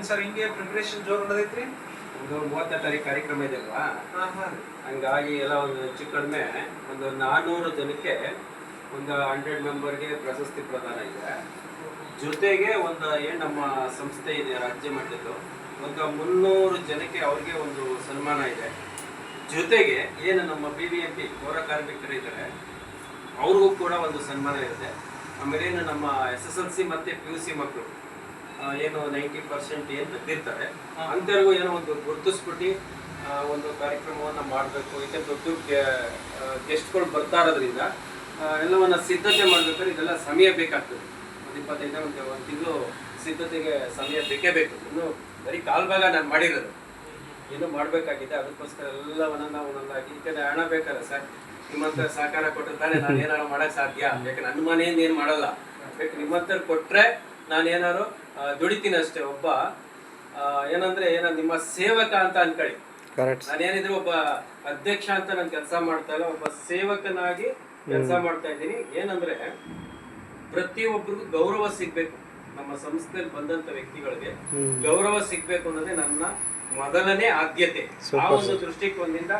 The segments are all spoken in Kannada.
ಸರ್ ಹಿಂಗೆ ಪ್ರಿಪರೇಷನ್ ಜೋರು ನಡೆದೈತ್ರಿ. ಒಂದು 30ನೇ ತಾರೀಕು ಕಾರ್ಯಕ್ರಮ ಇದೆ ಅಲ್ವಾ, ಹಂಗಾಗಿ ಎಲ್ಲ ಒಂದು ಹೆಚ್ಚು ಕಡಿಮೆ ಒಂದು 400 ಜನಕ್ಕೆ ಒಂದು 100 ಮೆಂಬರ್ಗೆ ಪ್ರಶಸ್ತಿ ಪ್ರದಾನ ಇದೆ. ಜೊತೆಗೆ ಒಂದು ಏನು ನಮ್ಮ ಸಂಸ್ಥೆ ಇದೆ ರಾಜ್ಯ ಮಟ್ಟದ್ದು, ಒಂದು 300 ಜನಕ್ಕೆ ಅವ್ರಿಗೆ ಒಂದು ಸನ್ಮಾನ ಇದೆ. ಜೊತೆಗೆ ಏನು ನಮ್ಮ BBMP ಪೌರ ಕಾರ್ಮಿಕರು ಇದ್ದಾರೆ ಅವ್ರಿಗೂ ಕೂಡ ಒಂದು ಸನ್ಮಾನ ಇದೆ. ಆಮೇಲೆ ಏನು ನಮ್ಮ SSLC ಮತ್ತು PUC ಮಕ್ಕಳು ಏನು 90% ಏನು ತೆಗೆದಿರ್ತಾರೆ ಅಂಥವ್ರಿಗೂ ಏನೋ ಒಂದು ಗುರುತಿಸ್ಬಿಟ್ಟು ಒಂದು ಕಾರ್ಯಕ್ರಮವನ್ನು ಮಾಡಬೇಕು. ಯಾಕೆ ದೊಡ್ಡ ಗೆಸ್ಟ್ಗಳು ಬರ್ತಾ ಇರೋದ್ರಿಂದ ಎಲ್ಲವನ್ನ ಸಿದ್ಧತೆ ಮಾಡಬೇಕಾದ್ರೆ ಇದೆಲ್ಲ ಸಮಯ ಬೇಕಾಗ್ತದೆ. ಒಂದು 25 ಒಂದು ತಿಂಗಳು ಸಿದ್ಧತೆಗೆ ಸಮಯ ಬೇಕೇ ಬೇಕು. ಇನ್ನು ಬರೀ ಕಾಲ್ಭಾಗ ನಾನು ಮಾಡಿರೋದು ಏನು ಮಾಡಬೇಕಾಗಿದೆ. ಅದಕ್ಕೋಸ್ಕರ ಎಲ್ಲವನ್ನ ಒಂದೊಂದಾಗಿ ಯಾಕಂದರೆ ಹಣ ಬೇಕಲ್ಲ ಸರ್, ನಿಮ್ಮಂತ ಸಹಕಾರ ಕೊಟ್ಟರೆ ತಾನೇ ನಾನು ಏನಾರು ಮಾಡೋಕ್ಕೆ ಸಾಧ್ಯ. ಯಾಕೆ ನನ್ನ ಮನೆಯಿಂದ ಏನು ಮಾಡಲ್ಲ, ಬೇಕು ನಿಮ್ಮಂಥವ್ರು ಕೊಟ್ಟರೆ ನಾನು ಏನಾರು ದುಡಿತೀನಿ ಅಷ್ಟೇ. ಒಬ್ಬ ಏನಂದ್ರೆ ನಿಮ್ಮ ಸೇವಕ ಅಂತ ಅನ್ಕೊಳ್ಳಿ. ನಾನೇನಿದ್ರು ಒಬ್ಬ ಅಧ್ಯಕ್ಷ ಅಂತ ನಾನು ಕೆಲಸ ಮಾಡ್ತಾ ಇಲ್ಲ, ಒಬ್ಬ ಸೇವಕನಾಗಿ ಕೆಲಸ ಮಾಡ್ತಾ ಇದ್ದೀನಿ. ಏನಂದ್ರೆ ಪ್ರತಿಯೊಬ್ಬರಿಗೂ ಗೌರವ ಸಿಗ್ಬೇಕು. ನಮ್ಮ ಸಂಸ್ಥೆಯಲ್ಲಿ ಬಂದಂತ ವ್ಯಕ್ತಿಗಳಿಗೆ ಗೌರವ ಸಿಗ್ಬೇಕು ಅನ್ನೋದೇ ನನ್ನ ಮೊದಲನೇ ಆದ್ಯತೆ. ಆ ಒಂದು ದೃಷ್ಟಿಕೋನದಿಂದ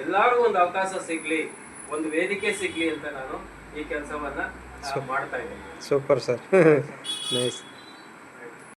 ಎಲ್ಲಾರ್ಗು ಒಂದು ಅವಕಾಶ ಸಿಗ್ಲಿ, ಒಂದು ವೇದಿಕೆ ಸಿಗ್ಲಿ ಅಂತ ನಾನು ಈ ಕೆಲಸವನ್ನ ಮಾಡ್ತಾ ಇದ್ದೀನಿ. Super sir, nice.